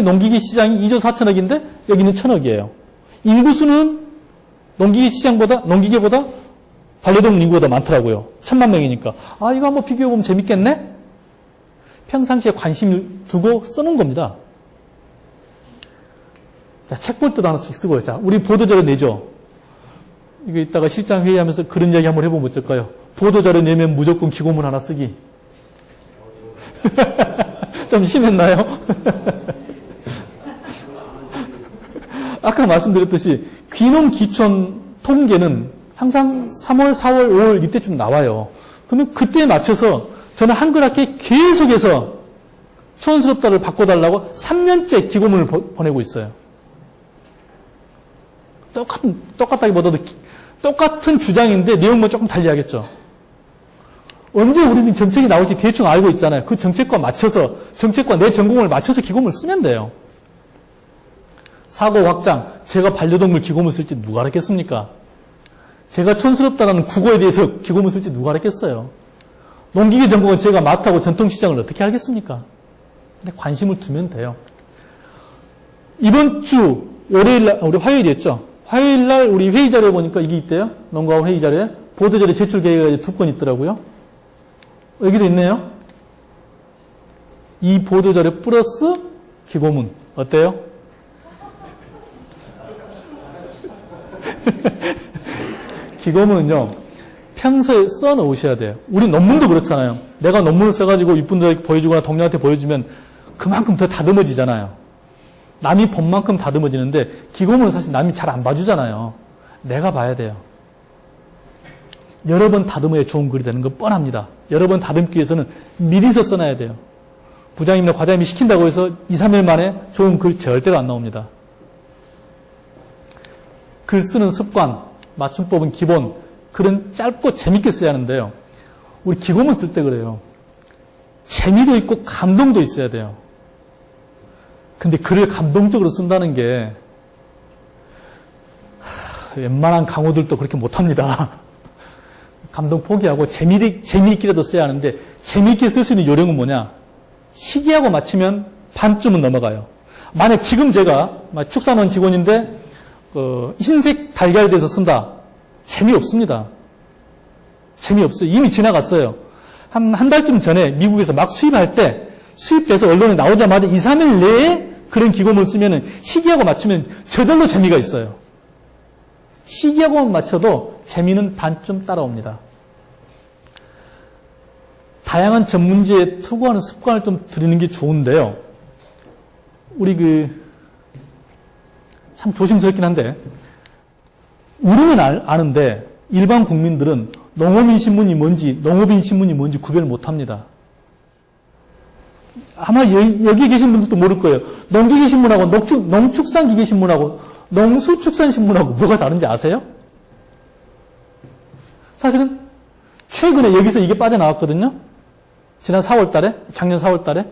농기계 시장이 2조 4천억인데 여기는 1,000억이에요. 인구수는 농기계보다 반려동물 인구보다 많더라고요. 1,000만 명이니까. 이거 한번 비교해보면 재밌겠네? 평상시에 관심을 두고 쓰는 겁니다. 자, 책 볼 때도 하나씩 쓰고요. 자, 우리 보도자료 내죠. 이거 이따가 실장 회의하면서 그런 이야기 한번 해보면 어쩔까요? 보도자료 내면 무조건 기고문 하나 쓰기. 좀 심했나요? 아까 말씀드렸듯이 귀농 기촌 통계는 항상 3월, 4월, 5월 이때쯤 나와요. 그러면 그때에 맞춰서 저는 한글학회에 계속해서 촌스럽다를 바꿔달라고 3년째 기고문을 보내고 있어요. 똑같다기보다도 똑같은 주장인데 내용만 조금 달리하겠죠. 언제 우리는 정책이 나올지 대충 알고 있잖아요. 그 정책과 내 전공을 맞춰서 기고문을 쓰면 돼요. 사고 확장, 제가 반려동물 기고문 쓸지 누가 알았겠습니까? 제가 촌스럽다는 국어에 대해서 기고문 쓸지 누가 알았겠어요? 농기계 전공은 제가 맡하고 전통시장을 어떻게 알겠습니까? 근데 관심을 두면 돼요. 이번 주 월요일날, 우리 화요일이었죠? 화요일날 우리 회의 자료에 보니까 이게 있대요. 농가원 회의 자료에. 보도자료 제출 계획이 2건 있더라고요. 여기도 있네요. 이 보도자료 플러스 기고문. 어때요? 기고문은요, 평소에 써 놓으셔야 돼요. 우리 논문도 그렇잖아요. 내가 논문을 써가지고 이분들에게 보여주거나 동료한테 보여주면 그만큼 더 다듬어지잖아요. 남이 본 만큼 다듬어지는데 기고문은 사실 남이 잘 안 봐주잖아요. 내가 봐야 돼요. 여러 번 다듬어야 좋은 글이 되는 건 뻔합니다. 여러 번 다듬기 위해서는 미리서 써놔야 돼요. 부장님이나 과장님이 시킨다고 해서 2, 3일 만에 좋은 글 절대로 안 나옵니다. 글 쓰는 습관, 맞춤법은 기본, 글은 짧고 재밌게 써야 하는데요. 우리 기고문 쓸 때 그래요. 재미도 있고 감동도 있어야 돼요. 근데 글을 감동적으로 쓴다는 게 웬만한 강호들도 그렇게 못합니다. 감동 포기하고 재미있게라도 써야 하는데 재미있게 쓸 수 있는 요령은 뭐냐? 시기하고 맞추면 반쯤은 넘어가요. 만약 지금 제가 축산원 직원인데 흰색 달걀에 대해서 쓴다. 재미없습니다. 재미없어요. 이미 지나갔어요. 한 달쯤 전에 미국에서 막 수입할 때 수입돼서 언론에 나오자마자 2, 3일 내에 그런 기고문을 쓰면 시기하고 맞추면 저절로 재미가 있어요. 시기하고만 맞춰도 재미는 반쯤 따라옵니다. 다양한 전문지에 투구하는 습관을 좀 들이는 게 좋은데요. 우리 참 조심스럽긴 한데, 우리는 아는데 일반 국민들은 농업인 신문이 뭔지, 농업인 신문이 뭔지 구별을 못 합니다. 아마 여기 계신 분들도 모를 거예요. 농기계신문하고 농축산기계신문하고 농수축산신문하고 뭐가 다른지 아세요? 사실은 최근에 여기서 이게 빠져나왔거든요. 지난 4월 달에, 작년 4월 달에.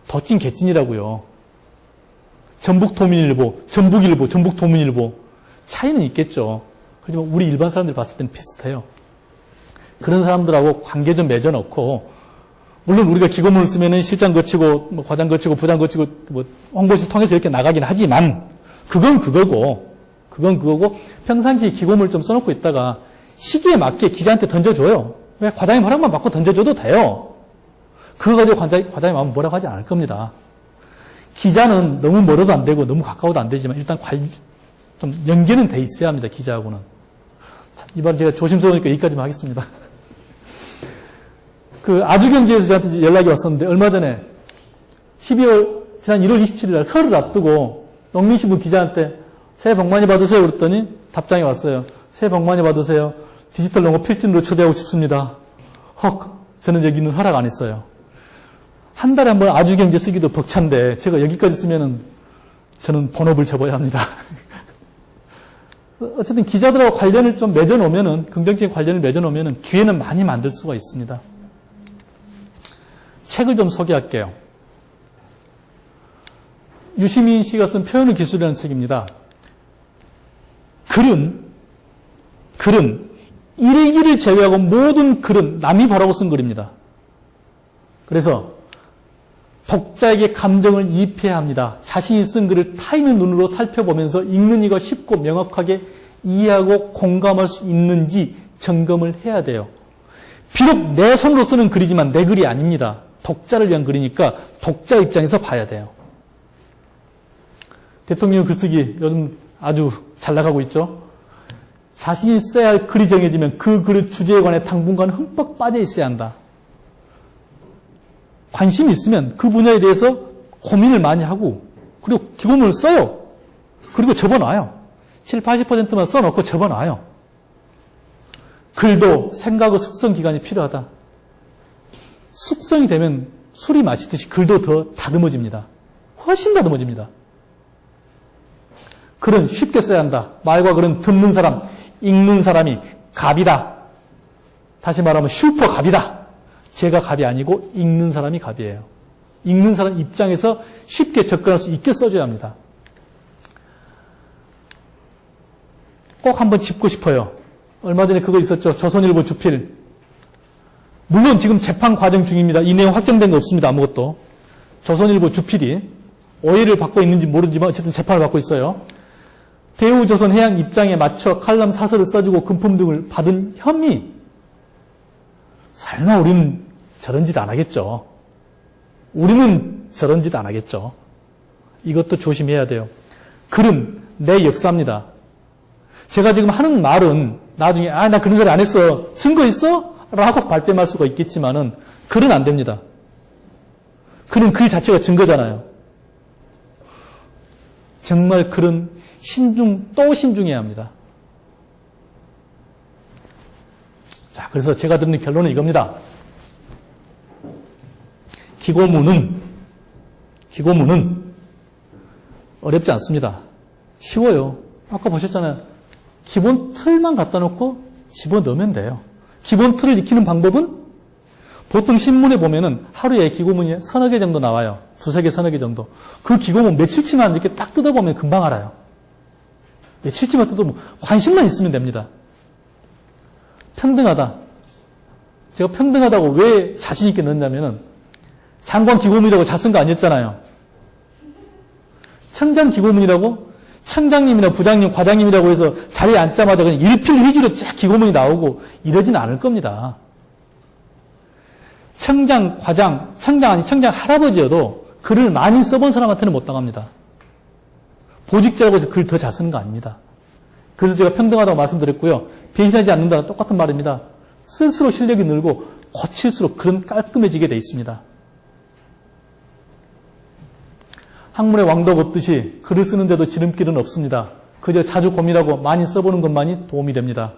덧찐 개찐이라고요. 전북도민일보, 전북일보, 전북도민일보. 차이는 있겠죠. 하지만 우리 일반 사람들이 봤을 때는 비슷해요. 그런 사람들하고 관계 좀 맺어놓고, 물론 우리가 기고문을 쓰면은 실장 거치고, 과장 거치고, 부장 거치고, 홍보실 통해서 이렇게 나가긴 하지만, 그건 그거고, 평상시에 기고문을 좀 써놓고 있다가, 시기에 맞게 기자한테 던져줘요. 왜 과장님 허락만 받고 던져줘도 돼요. 그거 가지고 과장님 마음 뭐라고 하지 않을 겁니다. 기자는 너무 멀어도 안 되고, 너무 가까워도 안 되지만, 일단 좀 연계는 돼 있어야 합니다, 기자하고는. 자, 이번에 제가 조심스러우니까 여기까지만 하겠습니다. 아주경제에서 저한테 연락이 왔었는데, 얼마 전에, 지난 1월 27일 날 설을 앞두고, 농민신문 기자한테 새해 복 많이 받으세요. 그랬더니 답장이 왔어요. 새해 복 많이 받으세요. 디지털 농업 필진으로 초대하고 싶습니다. 저는 여기는 허락 안 했어요. 한 달에 한 번 아주경제 쓰기도 벅찬데, 제가 여기까지 쓰면은, 저는 본업을 접어야 합니다. 어쨌든 기자들하고 관련을 좀 맺어놓으면은, 긍정적인 관련을 맺어놓으면은 기회는 많이 만들 수가 있습니다. 책을 좀 소개할게요. 유시민 씨가 쓴 표현의 기술이라는 책입니다. 글은 일기를 제외하고 모든 글은 남이 보라고 쓴 글입니다. 그래서 독자에게 감정을 이입해야 합니다. 자신이 쓴 글을 타인의 눈으로 살펴보면서 읽는 이가 쉽고 명확하게 이해하고 공감할 수 있는지 점검을 해야 돼요. 비록 내 손으로 쓰는 글이지만 내 글이 아닙니다. 독자를 위한 글이니까 독자 입장에서 봐야 돼요. 대통령 글쓰기 요즘 아주 잘 나가고 있죠. 자신이 써야 할 글이 정해지면 그 글의 주제에 관해 당분간 흠뻑 빠져 있어야 한다. 관심이 있으면 그 분야에 대해서 고민을 많이 하고, 그리고 기고문을 써요. 그리고 접어놔요. 7, 80%만 써놓고 접어놔요. 글도 생각의 숙성 기간이 필요하다. 숙성이 되면 술이 마시듯이 글도 더 다듬어집니다. 훨씬 다듬어집니다. 글은 쉽게 써야 한다. 말과 글은 듣는 사람, 읽는 사람이 갑이다. 다시 말하면 슈퍼 갑이다. 제가 갑이 아니고 읽는 사람이 갑이에요. 읽는 사람 입장에서 쉽게 접근할 수 있게 써줘야 합니다. 꼭 한번 짚고 싶어요. 얼마 전에 그거 있었죠. 조선일보 주필. 물론 지금 재판 과정 중입니다. 이 내용 확정된 거 없습니다. 아무것도. 조선일보 주필이 오해를 받고 있는지 모르지만 어쨌든 재판을 받고 있어요. 대우조선 해양 입장에 맞춰 칼럼 사설을 써주고 금품 등을 받은 혐의. 설마 우리는 저런 짓 안 하겠죠. 우리는 저런 짓 안 하겠죠. 이것도 조심해야 돼요. 글은 내 역사입니다. 제가 지금 하는 말은 나중에 나 그런 소리 안 했어. 증거 있어? 라고 발뺌할 수가 있겠지만은 글은 안 됩니다. 글은 글 자체가 증거잖아요. 정말 글은 또 신중해야 합니다. 자, 그래서 제가 드리는 결론은 이겁니다. 기고문은 어렵지 않습니다. 쉬워요. 아까 보셨잖아요. 기본 틀만 갖다 놓고 집어넣으면 돼요. 기본 틀을 익히는 방법은 보통 신문에 보면은 하루에 기고문이 서너 개 정도 나와요. 두세 개, 서너 개 정도. 그 기고문 며칠치만 이렇게 딱 뜯어보면 금방 알아요. 며칠치만 떠도 뭐 관심만 있으면 됩니다. 평등하다. 제가 평등하다고 왜 자신있게 넣었냐면은 장관 기고문이라고 잘 쓴 거 아니었잖아요. 청장 기고문이라고 청장님이나 부장님, 과장님이라고 해서 자리에 앉자마자 그냥 일필휘지로 쫙 기고문이 나오고 이러진 않을 겁니다. 청장, 과장, 청장 아니 청장 할아버지여도 글을 많이 써본 사람한테는 못 당합니다. 보직자라고 해서 글 더 잘 쓰는 거 아닙니다. 그래서 제가 평등하다고 말씀드렸고요. 배신하지 않는다는 똑같은 말입니다. 쓸수록 실력이 늘고 고칠수록 글은 깔끔해지게 돼 있습니다. 학문의 왕도가 없듯이 글을 쓰는데도 지름길은 없습니다. 그저 자주 고민하고 많이 써보는 것만이 도움이 됩니다.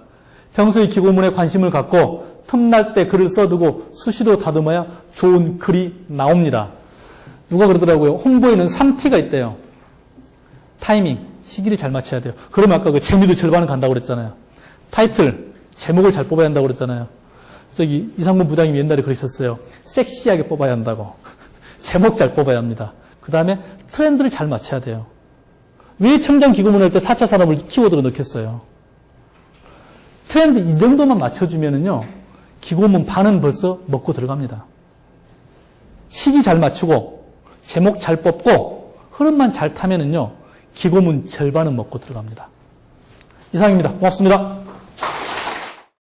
평소에 기고문에 관심을 갖고 틈날 때 글을 써두고 수시로 다듬어야 좋은 글이 나옵니다. 누가 그러더라고요. 홍보에는 3T가 있대요. 타이밍, 시기를 잘 맞춰야 돼요. 그러면 아까 그 재미도 절반은 간다고 그랬잖아요. 타이틀, 제목을 잘 뽑아야 한다고 그랬잖아요. 저기 이상문 부장님이 옛날에 그랬었어요. 섹시하게 뽑아야 한다고. 제목 잘 뽑아야 합니다. 그 다음에 트렌드를 잘 맞춰야 돼요. 왜 청장 기고문 할 때 4차 산업을 키워드로 넣겠어요? 트렌드 이 정도만 맞춰주면은요, 기고문 반은 벌써 먹고 들어갑니다. 시기 잘 맞추고, 제목 잘 뽑고, 흐름만 잘 타면은요, 기고문 절반은 먹고 들어갑니다. 이상입니다. 고맙습니다.